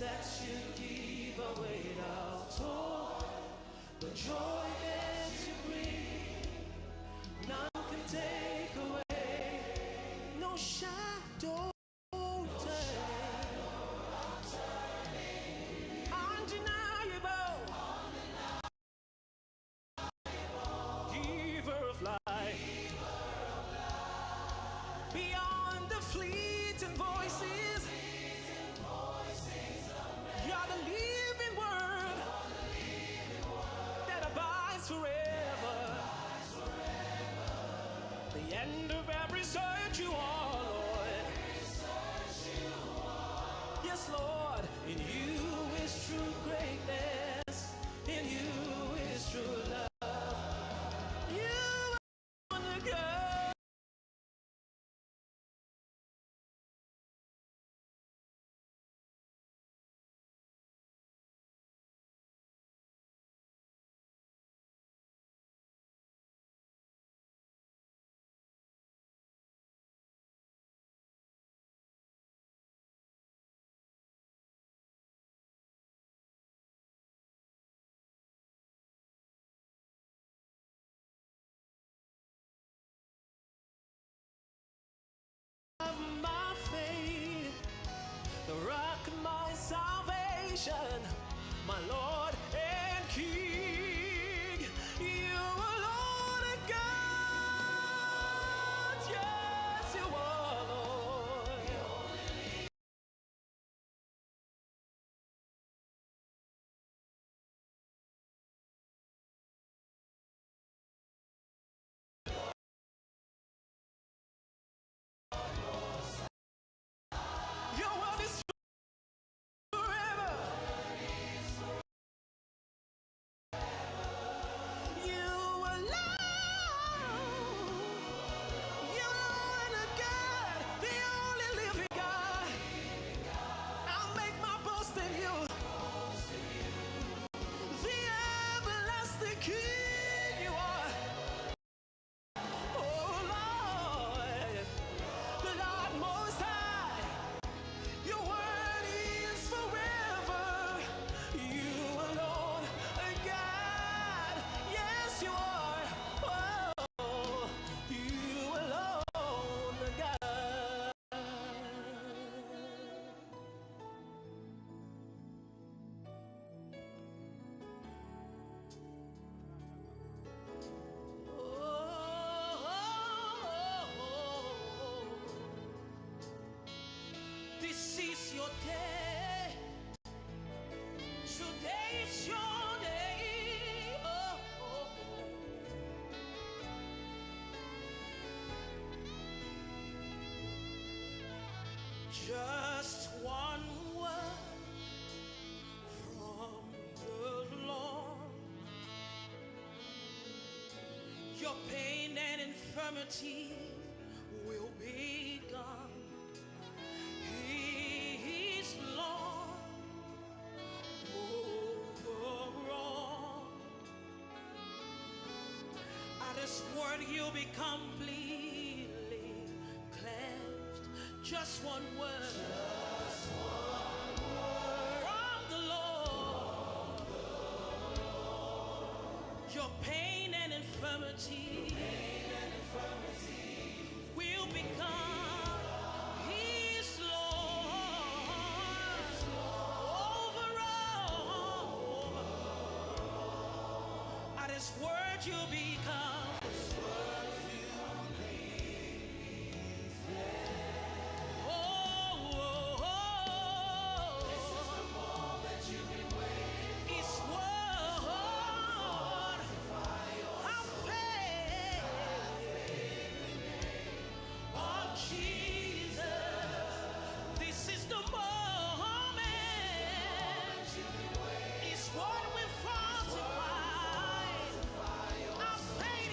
that you give away our toil, the joy that you bring, none can take away. No shadow turning, undeniable, giver of life, beyond the fleeting voices. You're the living word that abides forever. The end of every search you are, Lord. Yes, Lord, in you is true greatness. In you is true love. You are the God. Of my faith, the rock of my salvation, my Lord and King. You alone are God. Yes, you are, Lord. Your word is forever. You alone are God, the only living God. I'll make my boast in you, the everlasting King. You are, oh Lord, the Lord Most High. Your word is forever. You alone are God. Yes, you are. Oh, you alone are God. Oh, this is your day. Today is your day. Oh, oh. Just one word from the Lord. Your pain and infirmity will be gone. He is Lord over all. At His word you'll be completely cleansed. Just one word from the Lord. Your pain and infirmity will be gone. He's Lord over all. At His word you'll become. What we fortify, our faith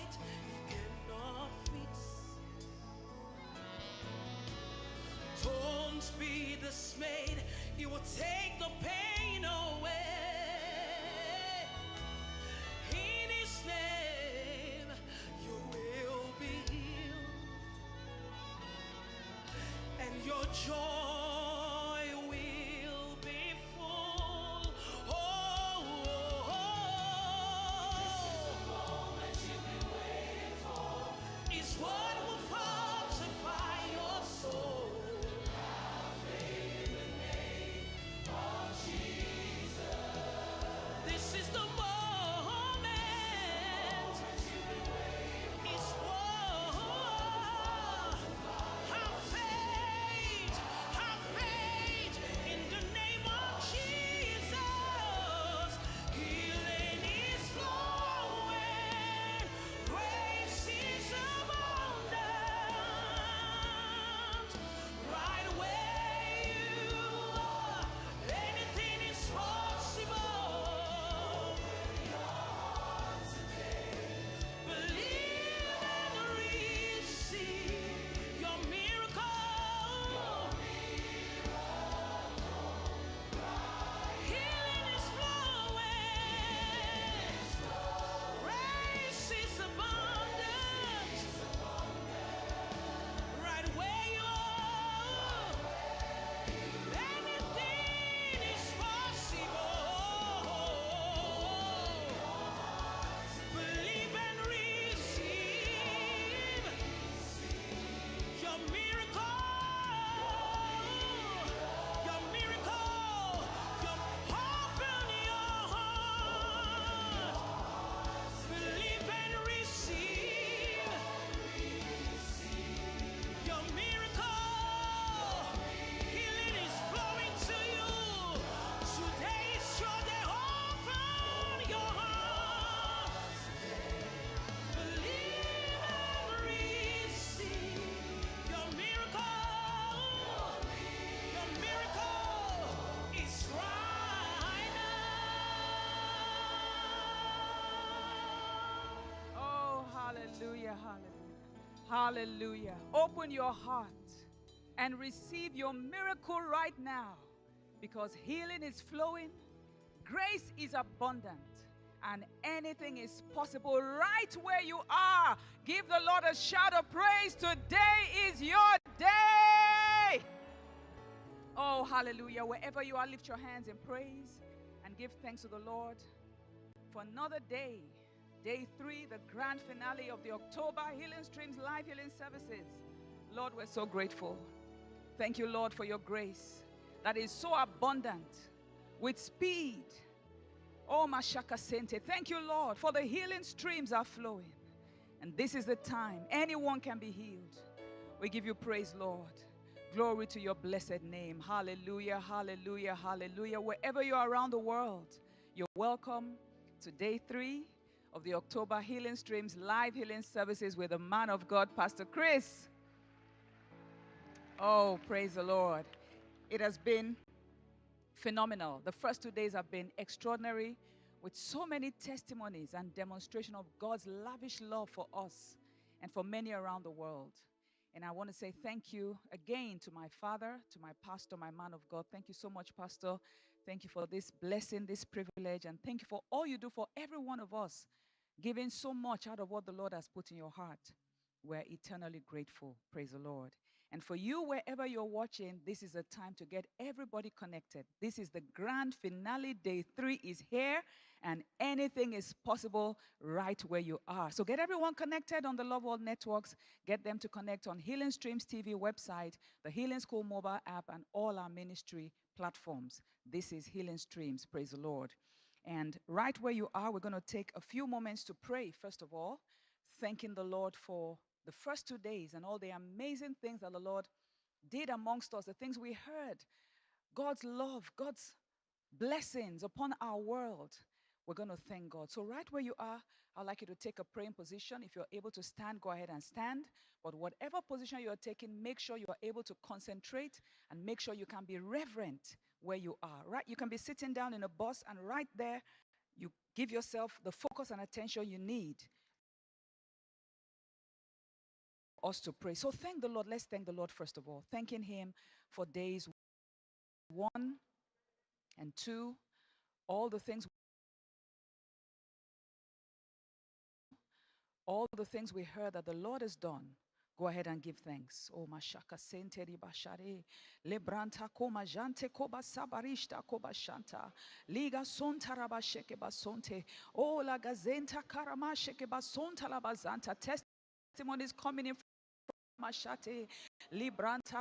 fight, you cannot fix. Don't be dismayed, He will take the pain away. In His name, you will be healed, and your joy will be full. Oh, oh, oh. Is what will fortify your soul. This is the moment. It's war. Have faith in the name of Jesus. Healing is flowing, grace is abundant. Right where you are, anything is possible. Believe and receive your miracle. Healing is flowing. Grace is abundant. Right where you are, anything is possible. Believe and receive your miracle. Your miracle. Your open your heart. Believe and receive your miracle. Healing is flowing to you. Today is your day. Open your heart. Believe and receive your miracle. Your miracle is right now. Oh, hallelujah, hallelujah, hallelujah. Open your heart and receive your miracle right now, because healing is flowing, grace is abundant, and anything is possible right where you are. Give the Lord a shout of praise. Today is your day. Oh, hallelujah. Wherever you are, lift your hands in praise and give thanks to the Lord for another day. Day 3, the grand finale of the October Healing Streams Live Healing Services. Lord, we're so grateful. Thank you, Lord, for your grace that is so abundant with speed. Oh, Mashaka Sente. Thank you, Lord, for the healing streams are flowing. And this is the time anyone can be healed. We give you praise, Lord. Glory to your blessed name. Hallelujah, hallelujah, hallelujah. Wherever you are around the world, you're welcome to day 3 of the October Healing Streams Live Healing Services with the man of God, Pastor Chris. Oh, praise the Lord. It has been phenomenal. The first 2 days have been extraordinary, with so many testimonies and demonstration of God's lavish love for us and for many around the world. And I want to say thank you again to my father, to my pastor, my man of God. Thank you so much, Pastor. Thank you for this blessing, this privilege, and thank you for all you do for every one of us, giving so much out of what the Lord has put in your heart. We're eternally grateful. Praise the Lord. And for you, wherever you're watching, this is a time to get everybody connected. This is the grand finale. Day 3 is here, and anything is possible right where you are. So get everyone connected on the Love World networks. Get them to connect on Healing Streams TV website, the Healing School mobile app, and all our ministry platforms. This is Healing Streams. Praise the Lord. And right where you are, we're going to take a few moments to pray, first of all, thanking the Lord for the first 2 days and all the amazing things that the Lord did amongst us, the things we heard, God's love, God's blessings upon our world. We're going to thank God. So right where you are, I'd like you to take a praying position. If you're able to stand, go ahead and stand. But whatever position you're taking, make sure you are able to concentrate and make sure you can be reverent where you are. Right? You can be sitting down in a bus, and right there, you give yourself the focus and attention you need. us to pray. So thank the Lord. Let's thank the Lord first of all. Thanking him for days 1 and 2, all the things we heard that the Lord has done. Go ahead and give thanks. Oh, mashaka sente ribashare. Lebranta koma jante koba sabarishta koba shanta. Liga sonta rabasheke basonte. Oh, la gazenta karamasheke basonta la bazanta. Testimonies coming in from Mashate. Libranta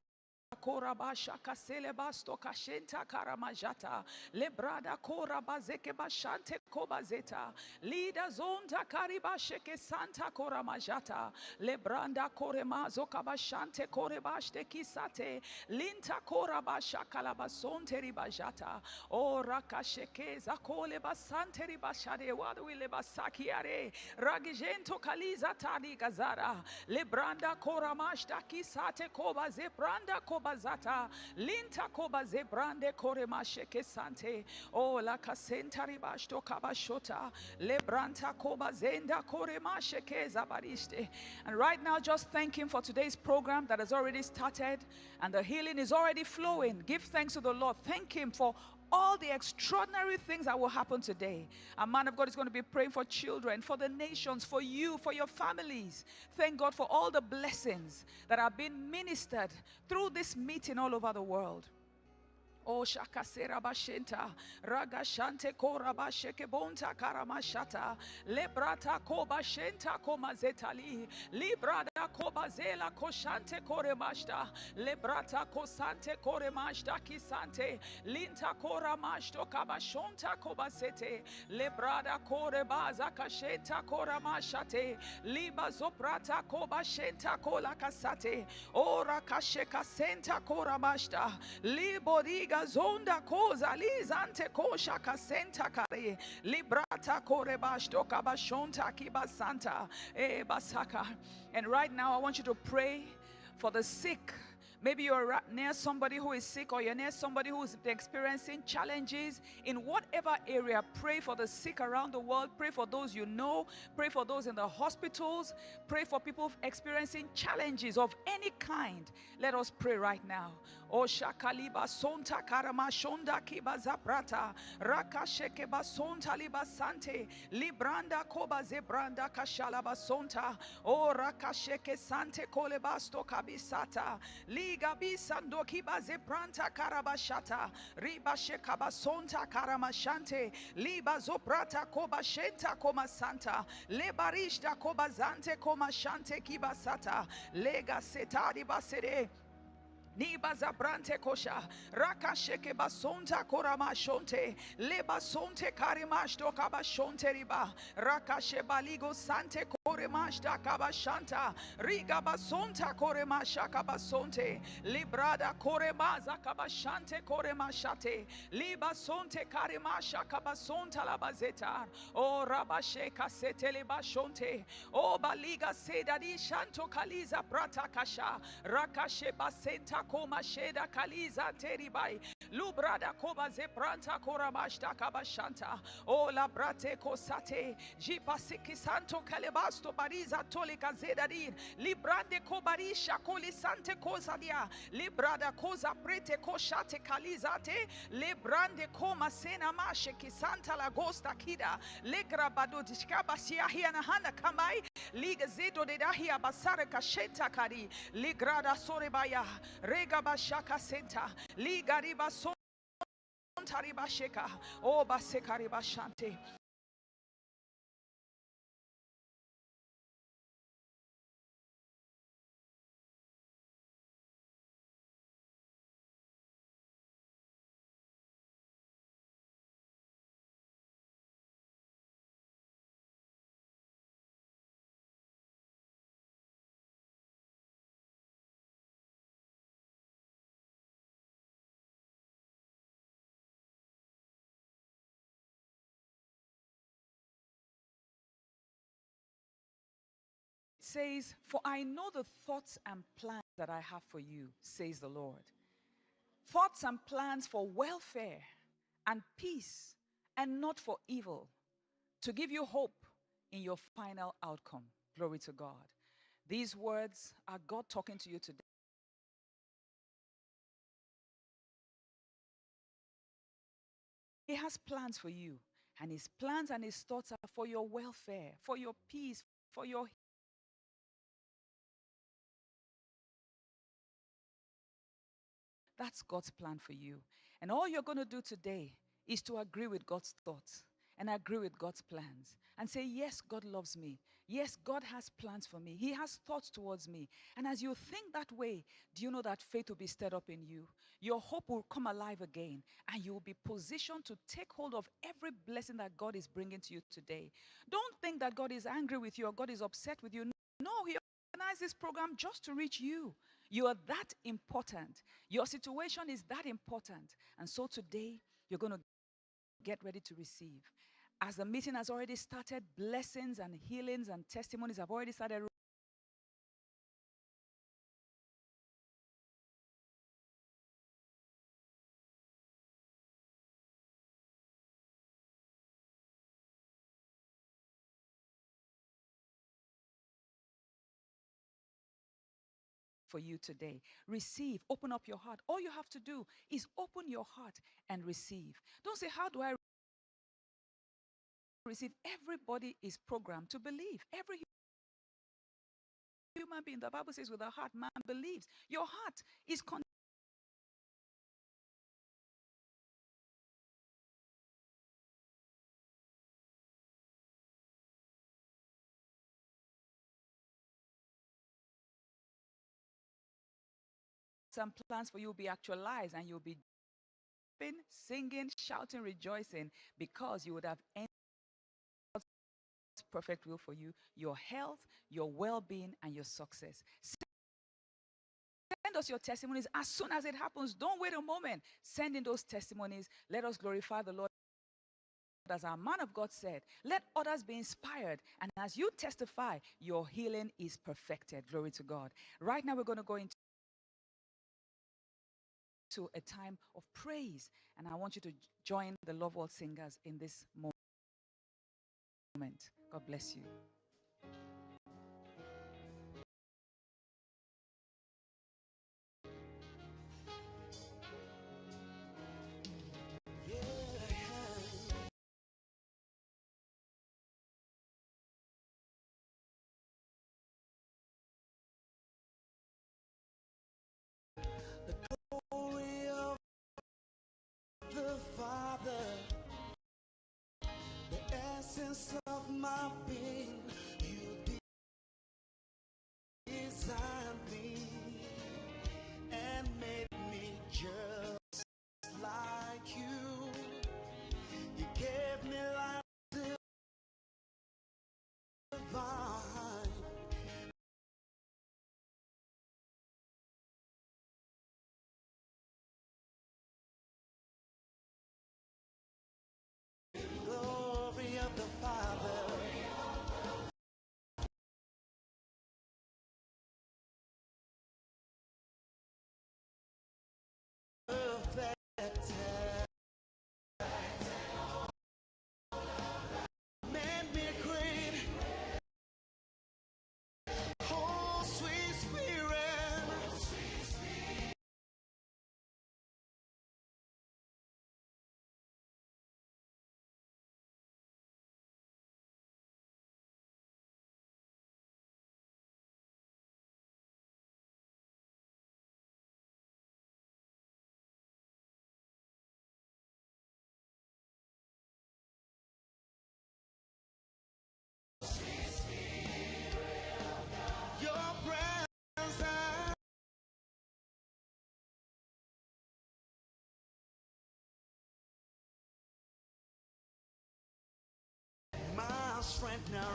Korabasha kasele basto kashenta karamajata lebrada korabazeke bashante kobazeta lida zonta karibasheke santa koramajata lebranda koremazo kabashante korebashte kisate linta korabasha kalabasonte ribajata o rakasheke zakole basante ribashade wadwile basakiare ragijento kaliza tani gazara lebranda koramashta kisate kobaze branda kobazata linta kobaze brande koremasheke sante o la kasenta ribashto kabashota lebranta kobazenda koremasheke zabariste. And right now just thank him for today's program that has already started and the healing is already flowing. Give thanks to the Lord. Thank him for all the extraordinary things that will happen today. A man of God is going to be praying for children, for the nations, for you, for your families. Thank God for all the blessings that have been ministered through this meeting all over the world. Oh shakasera bashenta ragashante korabasheke bonta karamashata lebrata kobashenta komazetali librada kobazela koshante koremashta lebrata kosante koremashta kisante linta koramashto kabashonta kobasete lebrada korebaza kashenta koramashate liba zoprata kobashenta kolakasate ora kasheka senta koramashta liboriga zonda koza lizante kosha kasenta kare librata korebashto kabashonta kibasanta basaka. And right now I want you to pray for the sick. Maybe you're near somebody who is sick, or you're near somebody who is experiencing challenges in whatever area. Pray for the sick around the world. Pray for those you know. Pray for those in the hospitals. Pray for people experiencing challenges of any kind. Let us pray right now. O shakaliba sonta karama shonda kiba zaprata rakasheke basonta liba sante libranda koba zebranda kashalaba sonta o rakasheke sante kolebasto kabisata liga bisando kiba zebranta karabashata riba shekaba sonta karamashante liba zoprata koba shenta koma santa lebarishta koba zante koma shante kibasata lega setari basere Niba zabrante kosha rakasheke basonta koramashonte leba sonte karimashto kabashonte riba rakashe baligo sante koremashta kabashanta riga basonta koremasha kabasonte librada koremaza kabashante koremashate liba sonte karimasha kabasonta labazeta o rabashe kasete lebashonte o baliga sedadi shanto kaliza prata kasha rakashe basenta koma sheda kaliza teribai lubrada koba zepranta koramashta kabashanta o la brate kosate jipasiki santo kalebasto bariza tolika zedadir librande kobarisha kolisante kosadia librada koza prete koshate kalizate librande koma sena mashe kisanta lagosta kida legrabado dishkabasia hiana hana kamai liga zedo de dahia basare kashenta kari ligrada sorebaya rega bashaka senta liga riba sonta riba sheka o baseka riba shante. Says, for I know the thoughts and plans that I have for you, says the Lord. Thoughts and plans for welfare and peace and not for evil, to give you hope in your final outcome. Glory to God. These words are God talking to you today. He has plans for you, and his plans and his thoughts are for your welfare, for your peace, for your. That's God's plan for you. And all you're going to do today is to agree with God's thoughts and agree with God's plans and say, yes, God loves me. Yes, God has plans for me. He has thoughts towards me. And as you think that way, do you know that faith will be stirred up in you? Your hope will come alive again, and you will be positioned to take hold of every blessing that God is bringing to you today. Don't think that God is angry with you or God is upset with you. No, He organized this program just to reach you. You are that important. Your situation is that important. And so today, you're going to get ready to receive. As the meeting has already started, blessings and healings and testimonies have already started. For you today, receive, open up your heart. All you have to do is open your heart and receive. Don't say, how do I receive? Everybody is programmed to believe. Every human being, the Bible says, with the heart man believes. Your heart is some plans for you will be actualized, and you'll be singing, shouting, rejoicing, because you would have entered God's perfect will for you, your health, your well-being, and your success. Send us your testimonies as soon as it happens. Don't wait a moment. Send in those testimonies. Let us glorify the Lord. As our man of God said, let others be inspired. And as you testify, your healing is perfected. Glory to God. Right now, we're going to go into a time of praise. And I want you to join the Love World Singers in this moment. God bless you. Glory of the Father, the essence of my being, you designed me and made me just like you. You gave me life divine. Glory of the Father, perfect, made me great. Oh, sweet Spirit, your presence, my strength now.